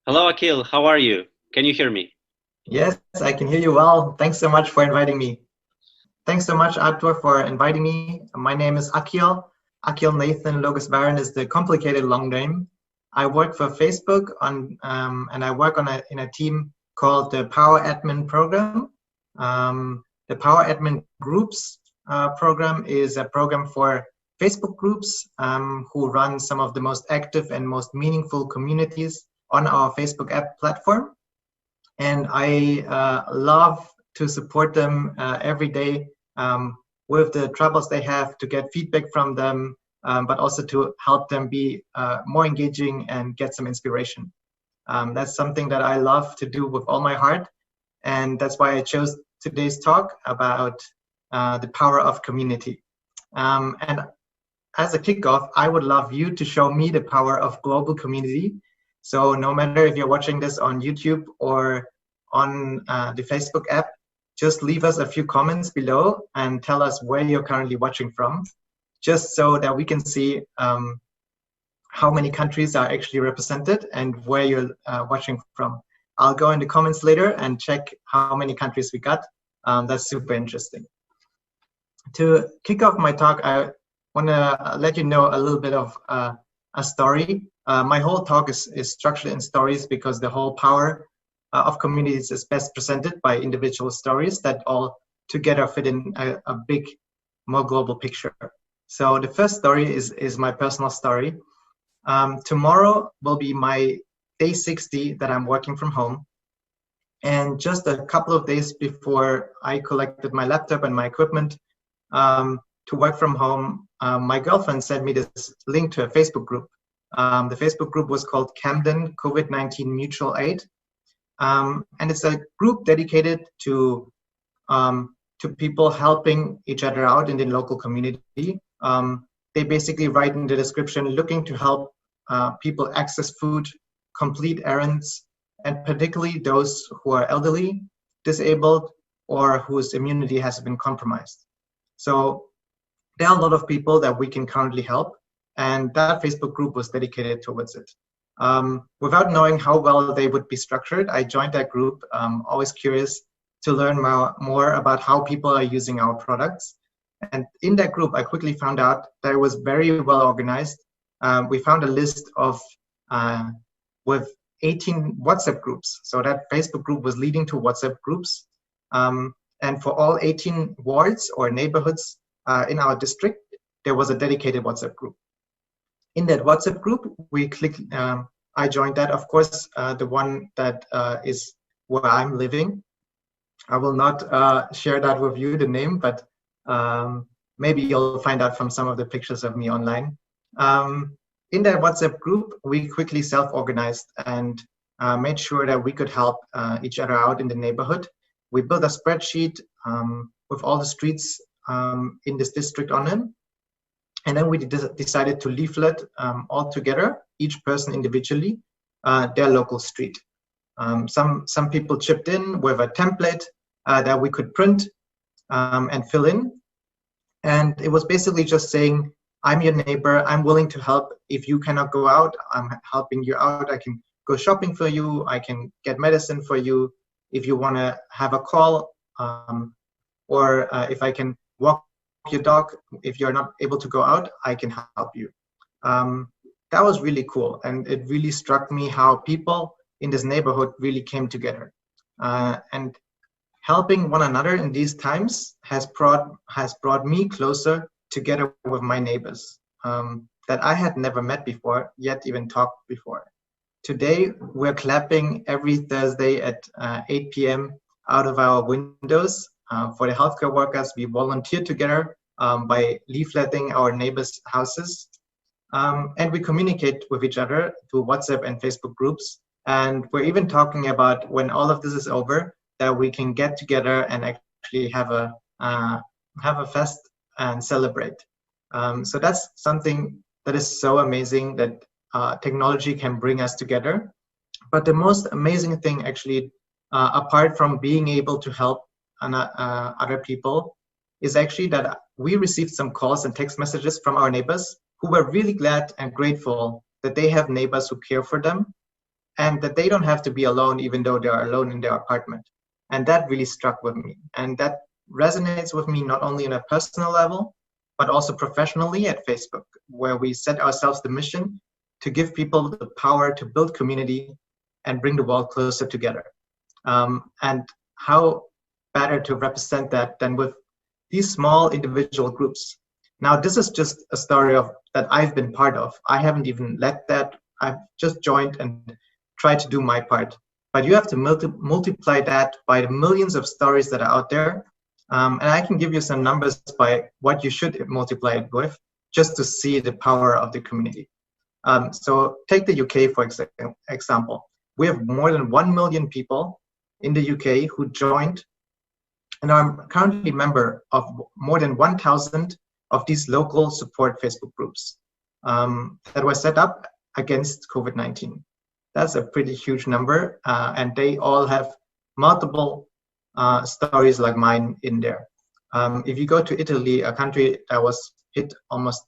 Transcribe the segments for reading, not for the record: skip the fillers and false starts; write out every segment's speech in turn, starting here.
Hello, Akil. How are you? Can you hear me? Yes, I can hear you well. Thanks so much for inviting me. Thanks so much, Artur, for inviting me. My name is Akil. Akilnathan Logeswaran is the complicated long name. I work for Facebook and I work in a team called the Power Admin Program. The Power Admin Groups program is a program for Facebook groups who run some of the most active and most meaningful communities on our Facebook app platform. And I love to support them every day with the troubles they have, to get feedback from them, but also to help them be more engaging and get some inspiration. That's something that I love to do with all my heart. And that's why I chose today's talk about the power of community. And as a kickoff, I would love you to show me the power of global community. So no matter if you're watching this on YouTube or on the Facebook app, just leave us a few comments below and tell us where you're currently watching from, just so that we can see how many countries are actually represented and where you're watching from. I'll go in the comments later and check how many countries we got. That's super interesting. To kick off my talk, I want to let you know a little bit of a story. My whole talk is structured in stories because the whole power of communities is best presented by individual stories that all together fit in a big, more global picture. So the first story is my personal story. Tomorrow will be my day 60 that I'm working from home. And just a couple of days before I collected my laptop and my equipment to work from home, my girlfriend sent me this link to a Facebook group. The Facebook group was called Camden COVID-19 Mutual Aid. And it's a group dedicated to people helping each other out in the local community. They basically write in the description, looking to help people access food, complete errands, and particularly those who are elderly, disabled, or whose immunity has been compromised. So there are a lot of people that we can currently help, and that Facebook group was dedicated towards it. Without knowing how well they would be structured, I joined that group, always curious to learn more about how people are using our products. And in that group, I quickly found out that it was very well organized. We found a list of with 18 WhatsApp groups. So that Facebook group was leading to WhatsApp groups. And for all 18 wards or neighborhoods in our district, there was a dedicated WhatsApp group. In that WhatsApp group, I joined that, of course, the one that is where I'm living. I will not share that with you, the name, but maybe you'll find out from some of the pictures of me online. In that WhatsApp group, we quickly self-organized and made sure that we could help each other out in the neighborhood. We built a spreadsheet with all the streets in this district on it. And then we decided to leaflet all together, each person individually, their local street. Some people chipped in with a template that we could print and fill in. And it was basically just saying, I'm your neighbor, I'm willing to help. If you cannot go out, I'm helping you out. I can go shopping for you, I can get medicine for you. If you want to have a call, or if I can walk your dog, if you're not able to go out, I can help you. That was really cool, and it really struck me how people in this neighborhood really came together. And helping one another in these times has brought me closer together with my neighbors that I had never met before, yet even talked before. Today, we're clapping every Thursday at 8 p.m. out of our windows. For the healthcare workers, we volunteer together by leafleting our neighbors' houses. And we communicate with each other through WhatsApp and Facebook groups. And we're even talking about, when all of this is over, that we can get together and actually have a fest and celebrate. So that's something that is so amazing that technology can bring us together. But the most amazing thing actually apart from being able to help other people, is actually that we received some calls and text messages from our neighbors who were really glad and grateful that they have neighbors who care for them and that they don't have to be alone even though they are alone in their apartment. And that really struck with me. And that resonates with me not only on a personal level, but also professionally at Facebook, where we set ourselves the mission to give people the power to build community and bring the world closer together. And how better to represent that than with these small individual groups. Now, this is just a story of that I've been part of. I haven't even led that. I've just joined and tried to do my part. But you have to multiply that by the millions of stories that are out there. And I can give you some numbers by what you should multiply it with, just to see the power of the community. So take the UK, for example. We have more than 1 million people in the UK who joined, and I'm currently a member of more than 1,000 of these local support Facebook groups that were set up against COVID-19. That's a pretty huge number, and they all have multiple stories like mine in there. If you go to Italy, a country that was hit almost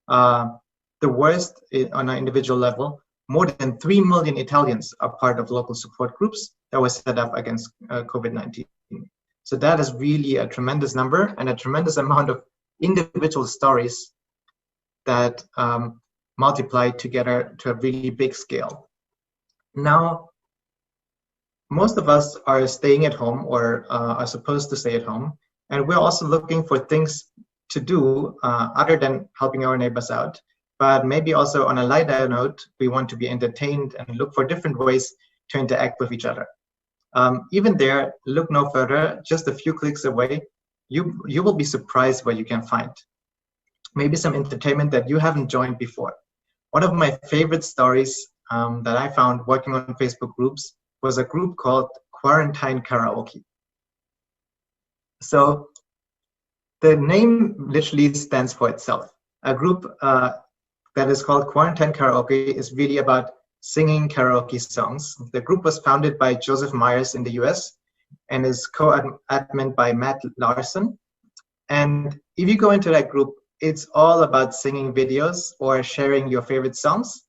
the worst on an individual level, more than 3 million Italians are part of local support groups that were set up against COVID-19. So that is really a tremendous number and a tremendous amount of individual stories that multiply together to a really big scale. Now, most of us are staying at home or are supposed to stay at home, and we're also looking for things to do other than helping our neighbors out. But maybe also on a lighter note, we want to be entertained and look for different ways to interact with each other. Even there, look no further, just a few clicks away, you will be surprised what you can find. Maybe some entertainment that you haven't joined before. One of my favorite stories that I found working on Facebook groups was a group called Quarantine Karaoke. So the name literally stands for itself. A group that is called Quarantine Karaoke is really about singing karaoke songs. The group was founded by Joseph Myers in the US and is co-admin by Matt Larson. And if you go into that group, it's all about singing videos or sharing your favorite songs.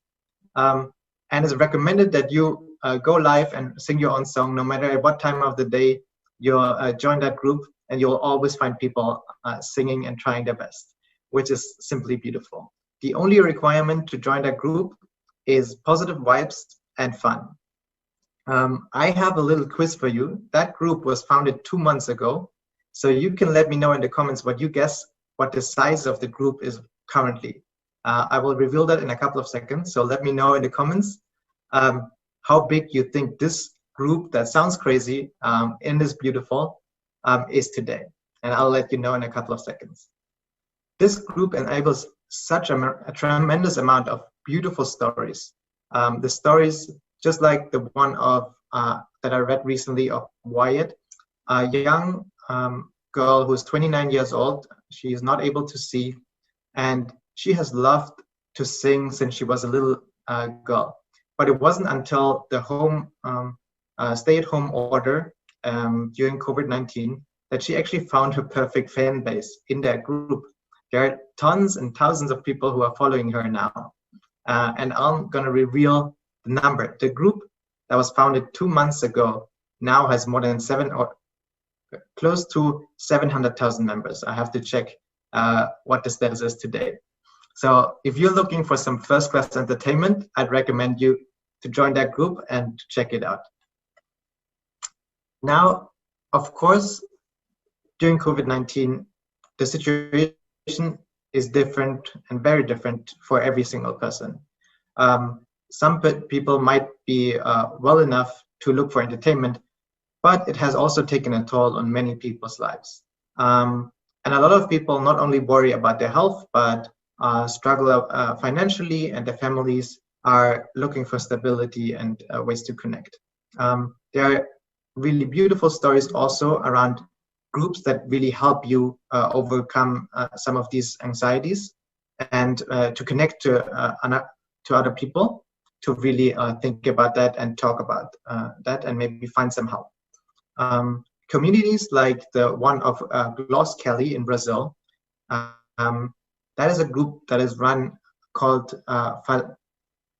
And it's recommended that you go live and sing your own song, no matter at what time of the day you join that group, and you'll always find people singing and trying their best, which is simply beautiful. The only requirement to join that group is positive vibes and fun. I have a little quiz for you. That group was founded 2 months ago, so you can let me know in the comments what you guess what the size of the group is currently. I will reveal that in a couple of seconds, so let me know in the comments how big you think this group that sounds crazy and is beautiful is today. And I'll let you know in a couple of seconds. This group enables such a tremendous amount of beautiful stories. The stories, just like the one of that I read recently of Wyatt, a young girl who's 29 years old. She is not able to see, and she has loved to sing since she was a little girl. But it wasn't until the stay-at-home order during COVID-19 that she actually found her perfect fan base in that group. There are tons and thousands of people who are following her now. And I'm going to reveal the number. The group that was founded 2 months ago now has more than close to 700,000 members. I have to check what the status is today. So if you're looking for some first-class entertainment, I'd recommend you to join that group and check it out. Now, of course, during COVID-19, the situation is different and very different for every single person. Some people might be well enough to look for entertainment, but it has also taken a toll on many people's lives. And a lot of people not only worry about their health, but struggle financially, and their families are looking for stability and ways to connect. There are really beautiful stories also around groups that really help you overcome some of these anxieties and to connect to other people, to really think about that and talk about that and maybe find some help. Communities like the one of Gloss Kelly in Brazil, that is a group that is run called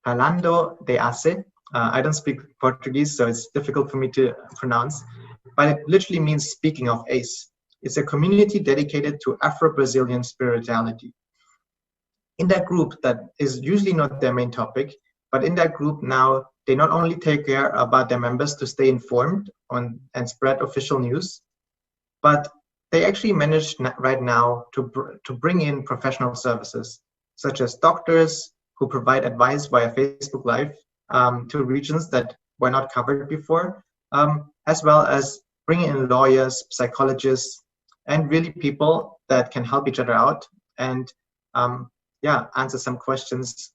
Falando de Ace. I don't speak Portuguese, so it's difficult for me to pronounce, but it literally means speaking of ACE. It's a community dedicated to Afro-Brazilian spirituality. In that group, that is usually not their main topic, but in that group now, they not only take care about their members to stay informed on and spread official news, but they actually managed right now to bring in professional services, such as doctors who provide advice via Facebook Live to regions that were not covered before, as well as bringing in lawyers, psychologists, and really people that can help each other out and answer some questions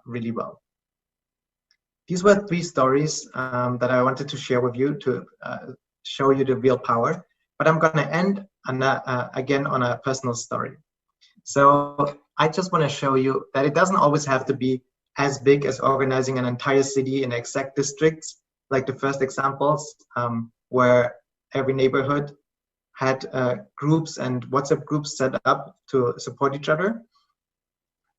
really well. These were 3 stories that I wanted to share with you to show you the real power, but I'm going to end again on a personal story. So I just want to show you that it doesn't always have to be as big as organizing an entire city in exact districts, like the first examples, where every neighborhood had groups and WhatsApp groups set up to support each other.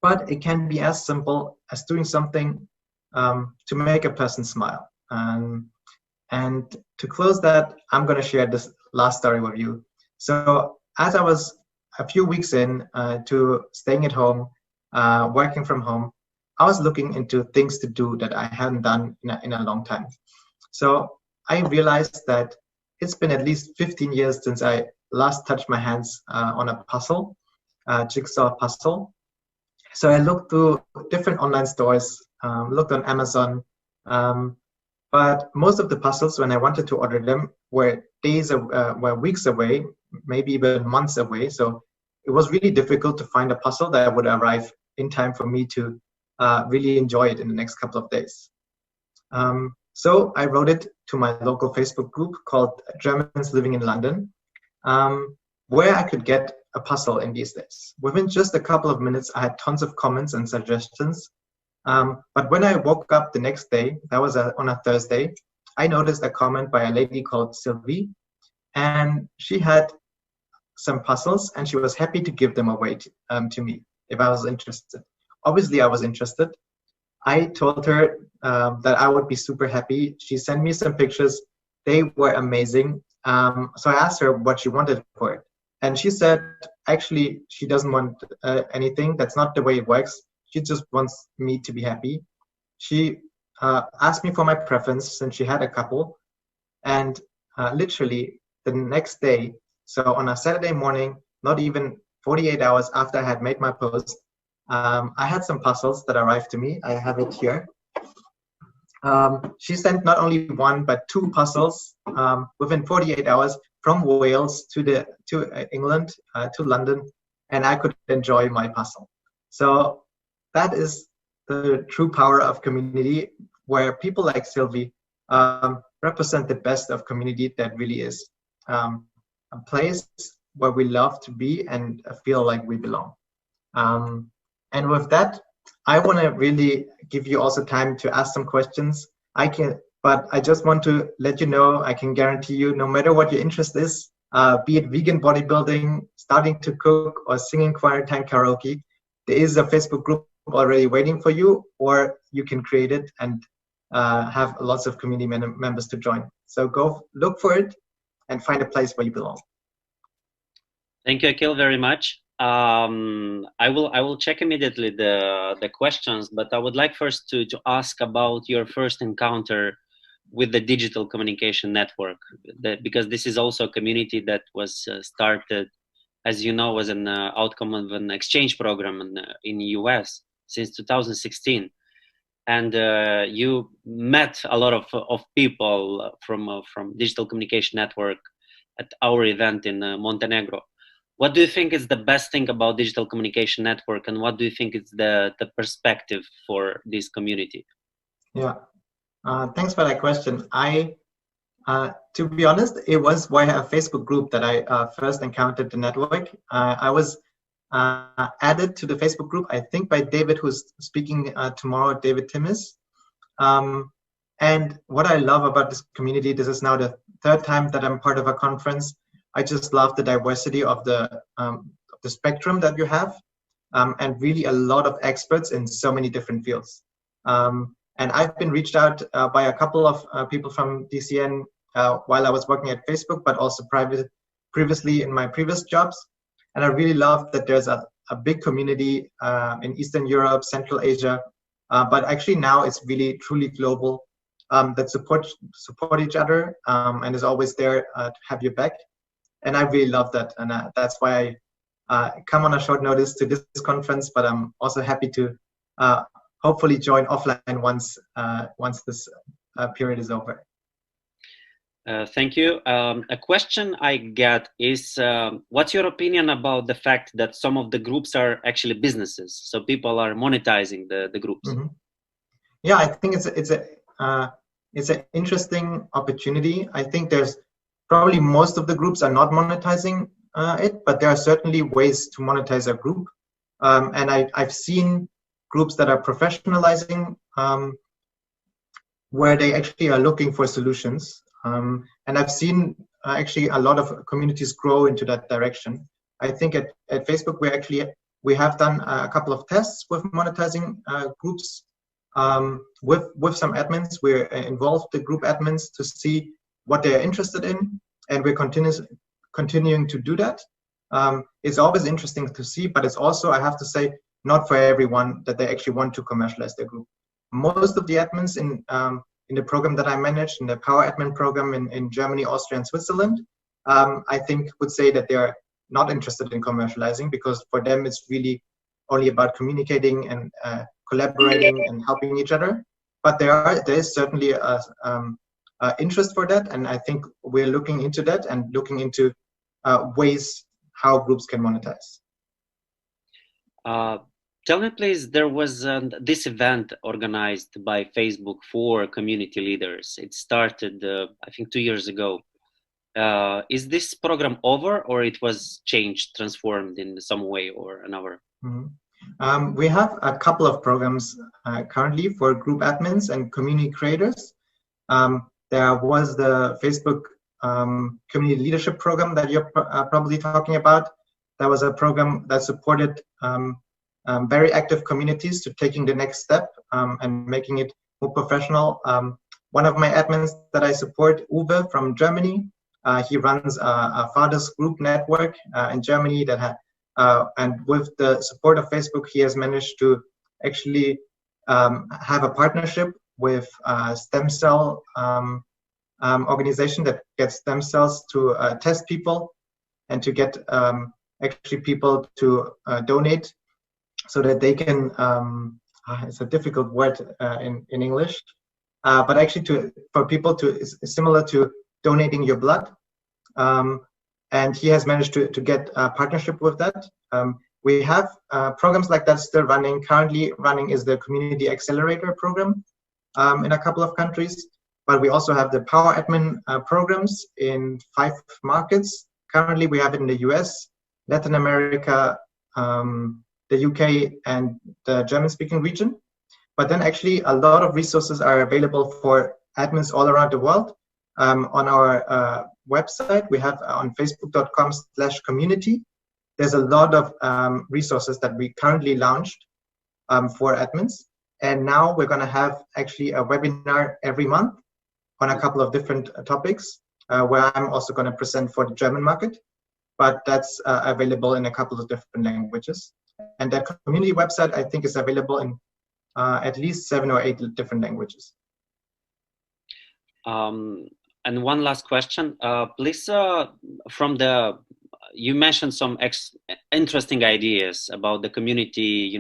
But it can be as simple as doing something to make a person smile. And to close that, I'm going to share this last story with you. So as I was a few weeks in to staying at home, working from home, I was looking into things to do that I hadn't done in a long time. So I realized that it's been at least 15 years since I last touched my hands on a puzzle, jigsaw puzzle. So I looked through different online stores, looked on Amazon, but most of the puzzles, when I wanted to order them, were were weeks away, maybe even months away. So it was really difficult to find a puzzle that would arrive in time for me to really enjoy it in the next couple of days. So I wrote it to my local Facebook group called Germans Living in London, where I could get a puzzle in these days. Within just a couple of minutes, I had tons of comments and suggestions. But when I woke up the next day, that was on a Thursday, I noticed a comment by a lady called Sylvie, and she had some puzzles and she was happy to give them away to me if I was interested. Obviously, I was interested. I told her that I would be super happy. She sent me some pictures. They were amazing. So I asked her what she wanted for it. And she said, actually, she doesn't want anything. That's not the way it works. She just wants me to be happy. She asked me for my preference since she had a couple. And literally the next day, so on a Saturday morning, not even 48 hours after I had made my post, I had some puzzles that arrived to me. I have it here. She sent not only 1, but 2 puzzles within 48 hours from Wales to England, to London, and I could enjoy my puzzle. So that is the true power of community, where people like Sylvie represent the best of community that really is a place where we love to be and feel like we belong. And with that, I want to really give you also time to ask some questions. But I just want to let you know, I can guarantee you, no matter what your interest is, be it vegan bodybuilding, starting to cook, or singing quarantine karaoke, there is a Facebook group already waiting for you, or you can create it and have lots of community members to join. So go look for it and find a place where you belong. Thank you, Akil, very much. I will check immediately the questions, but I would like first to ask about your first encounter with the digital communication network, because this is also a community that was started, as you know, as an outcome of an exchange program in the US since 2016. And you met a lot of people from Digital Communication Network at our event in Montenegro. What do you think is the best thing about Digital Communication Network, and what do you think is the perspective for this community? Yeah, thanks for that question. To be honest, it was via a Facebook group that I first encountered the network. I was added to the Facebook group, I think by David, who's speaking tomorrow, David Timmis. And what I love about this community, this is now the third time that I'm part of a conference. I just love the diversity of the spectrum that you have, and really a lot of experts in so many different fields. And I've been reached out by a couple of people from DCN while I was working at Facebook, but also previously in my previous jobs. And I really love that there's a big community in Eastern Europe, Central Asia, but actually now it's really truly global, that support each other, and is always there to have your back. And I really love that, and that's why I come on a short notice to this conference. But I'm also happy to hopefully join offline once this period is over. Thank you. A question I get is, what's your opinion about the fact that some of the groups are actually businesses? So people are monetizing the groups. Mm-hmm. Yeah, I think it's an interesting opportunity. I think there's probably most of the groups are not monetizing it, but there are certainly ways to monetize a group. And I've seen groups that are professionalizing, where they actually are looking for solutions. And I've seen actually a lot of communities grow into that direction. I think at Facebook, we have done a couple of tests with monetizing groups with some admins. We're involved the group admins to see what they're interested in, and we're continuing to do that. It's always interesting to see, but it's also, I have to say, not for everyone that they actually want to commercialize their group. Most of the admins in the program that I managed, in the Power Admin program in Germany, Austria, and Switzerland, I think would say that they're not interested in commercializing, because for them it's really only about communicating and collaborating and helping each other. But there is certainly a interest for that, and I think we're looking into that and looking into ways how groups can monetize. Tell me, please, there was this event organized by Facebook for community leaders. It started, I think, 2 years ago. Is this program over, or it was changed, transformed in some way or another? Mm-hmm. We have a couple of programs currently for group admins and community creators. There was the Facebook Community Leadership Program that you're probably talking about. That was a program that supported very active communities to taking the next step and making it more professional. One of my admins that I support, Uwe from Germany, he runs a fathers group network in Germany and with the support of Facebook, he has managed to actually have a partnership with a stem cell organization that gets stem cells to test people and to get actually people to donate so that they can, it's a difficult word in English, but actually for people to, similar to donating your blood. And he has managed to get a partnership with that. We have programs like that still running. Currently running is the Community Accelerator program in a couple of countries, but we also have the Power Admin programs in 5 markets. Currently we have it in the US, Latin America, the UK, and the German-speaking region. But then actually a lot of resources are available for admins all around the world. On our website, we have on facebook.com/community. There's a lot of resources that we currently launched for admins. And now we're going to have actually a webinar every month on a couple of different topics, where I'm also going to present for the German market. But that's available in a couple of different languages. And that community website, I think, is available in at least 7 or 8 different languages. And one last question, please. You mentioned some interesting ideas about the community,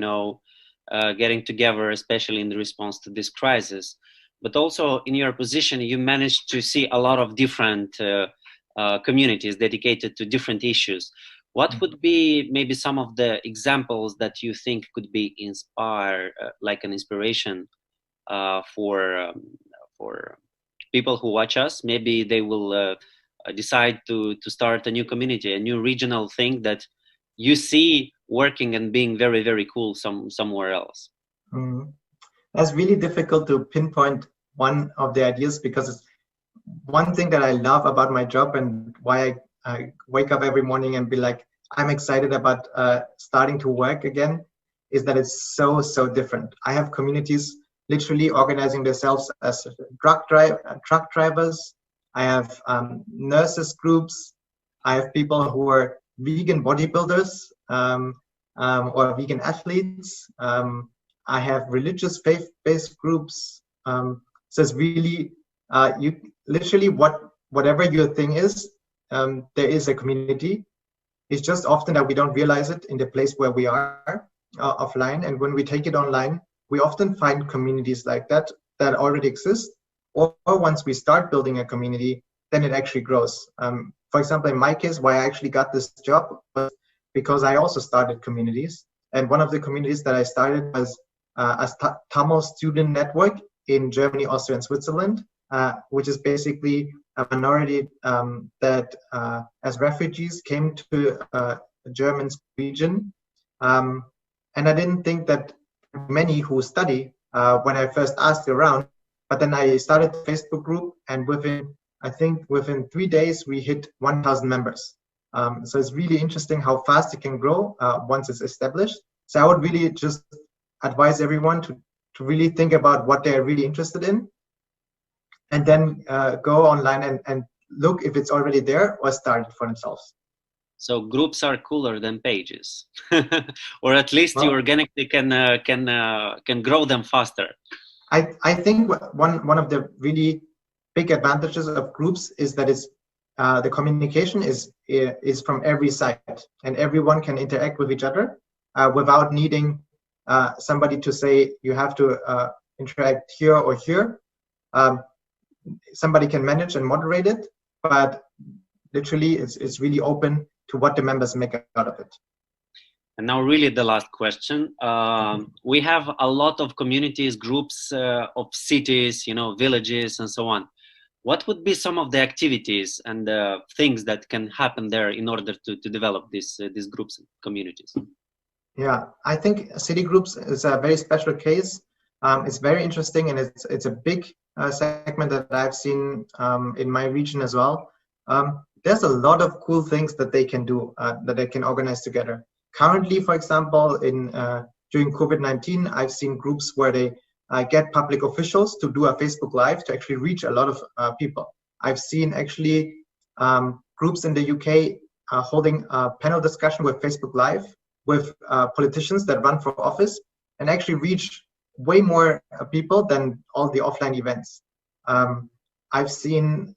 getting together, especially in the response to this crisis. But also in your position, you managed to see a lot of different communities dedicated to different issues. What would be maybe some of the examples that you think could be like an inspiration for people who watch us? Maybe they will decide to start a new community, a new regional thing that you see working and being very, very cool somewhere else. That's really difficult to pinpoint one of the ideas, because it's one thing that I love about my job and why I wake up every morning and be like, I'm excited about starting to work again, is that it's so different. I have communities literally organizing themselves as truck drivers. I have nurses groups. I have people who are vegan bodybuilders or vegan athletes. I have religious faith-based groups. So it's really you literally whatever your thing is, there is a community. It's just often that we don't realize it in the place where we are offline, and when we take it online, we often find communities like that already exist. Or once we start building a community, then it actually grows. For example, in my case, why I actually got this job was because I also started communities, and one of the communities that I started was a Tamil student network in Germany, Austria, and Switzerland, which is basically a minority that, as refugees, came to a German region. And I didn't think that many who study when I first asked around, but then I started the Facebook group, and within 3 days, we hit 1,000 members. So it's really interesting how fast it can grow once it's established. So I would really just advise everyone to really think about what they're really interested in, and then go online and look if it's already there, or start it for themselves. So groups are cooler than pages, or at least you organically can grow them faster. I think one of the really big advantages of groups is that it's the communication is from every side, and everyone can interact with each other without needing somebody to say you have to interact here or here. Somebody can manage and moderate it, but literally it's really open to what the members make out of it. And now really the last question. We have a lot of communities, groups of cities, villages and so on. What would be some of the activities and things that can happen there in order to develop these groups and communities? Yeah, I think city groups is a very special case. It's very interesting, and it's a big segment that I've seen in my region as well. There's a lot of cool things that they can do, that they can organize together. Currently, for example, during COVID-19, I've seen groups where they get public officials to do a Facebook Live to actually reach a lot of people. I've seen actually groups in the UK holding a panel discussion with Facebook Live with politicians that run for office, and actually reach way more people than all the offline events. I've seen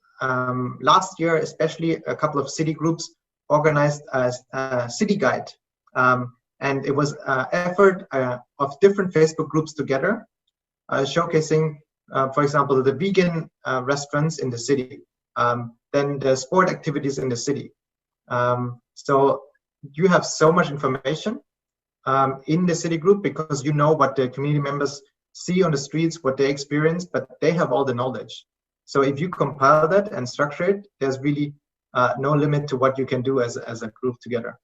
last year, especially, a couple of city groups organized a city guide. And it was an effort of different Facebook groups together, showcasing, for example, the vegan restaurants in the city, then the sport activities in the city. So you have so much information in the city group, because you know what the community members see on the streets, what they experience, but they have all the knowledge. So if you compile that and structure it, there's really no limit to what you can do as a group together.